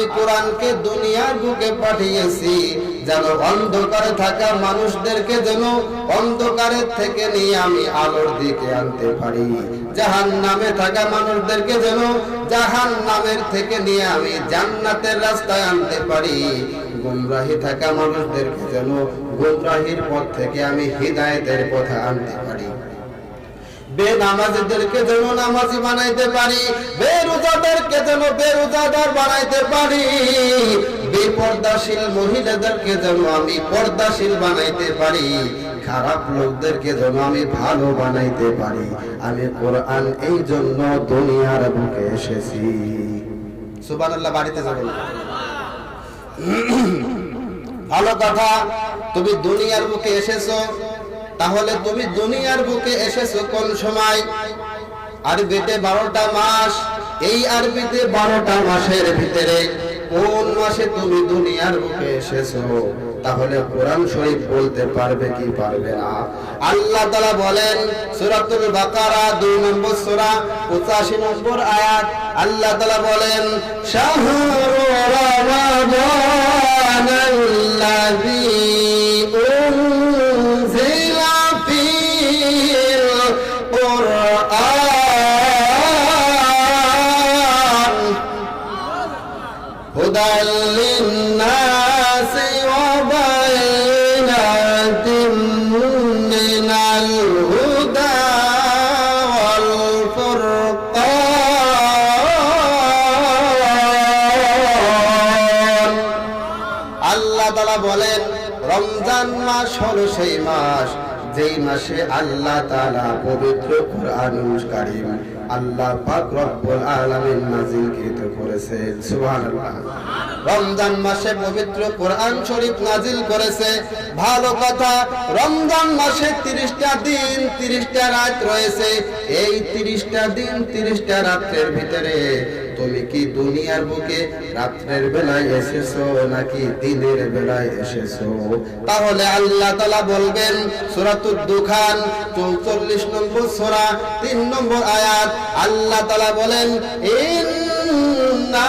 আমি কোরআনকে দুনিয়ার বুকে পাঠিয়েছি যেন অন্ধকারে থাকা মানুষদেরকে যেন অন্ধকারের থেকে নিয়ে আমি আলোর দিকে আনতে পারি, জাহান্নামে থাকা মানুষদেরকে যেন জাহান্নামের থেকে নিয়ে আমি জান্নাতের রাস্তায় আনতে পারি, গুমরাহি থাকা মানুষদেরকে যেন গুমরাহির পথ থেকে আমি হিদায়াতের পথে আনতে পারি, বেনামাজীদেরকে যেন নামাজি বানাইতে পারি, বেরোজাদারকে যেন বেরোজাদার বানাইতে পারি, বেপর্দাশীল মহিলাদেরকে যেন আমি পর্দাশীল বানাইতে পারি, খারাপ লোকদেরকে যেন আমি ভালো বানাইতে পারি। আমি কোরআন এই জন্য দুনিয়ার বুকে এসেছি। সুবহানাল্লাহ। বাড়িতে যাবেন ভালো কথা, তুমি দুনিয়ার বুকে এসেছো, তাহলে তুমি দুনিয়ার বুকে এসেছো কোন সময়? আরবিতে 12টা মাস, এই আরবিতে 12টা মাসের ভিতরে কোন মাসে তুমি দুনিয়ার বুকে এসেছো? তাহলে কোরআন শরীফ বলতে পারবে কি পারবে না? আল্লাহ তাআলা বলেন সূরাতুল বাকারা 2 নম্বর সূরা 85 নম্বর আয়াত, আল্লাহ তাআলা বলেন শাহরু রমাদানাল্লাযী উনজিলা ফীল কুরআন হুদাল লিন্নাসি ওয়া বাইনাতিন মিনাল হুদা ওয়াল ফুরকান। আল্লাহ তাআলা বলেন রমজান মাস হলো সেই মাস যেই মাসে আল্লাহ তাআলা পবিত্র কোরআনুল কারীম আল্লাহ পাক রব্বুল আলামিন নাযিলকৃত করেছেন। সুবহানাল্লাহ। রমজান মাসে পবিত্র কোরআন শরীফ নাযিল করেছে। ভালো কথা, রমজান মাসে 30টা দিন 30টা রাত রয়েছে। এই 30টা দিন 30টা রাতের ভিতরে তুমি কি দুনিয়ার বুকে রাতের বেলায় এসেছো নাকি দিনের বেলায় এসেছো? তাহলে আল্লাহ তাআলা বলবেন সূরাতুদ দুখান 44 নম্বর সূরা 3 নম্বর আয়াত, আল্লাহ তাআলা বলেন ইন্না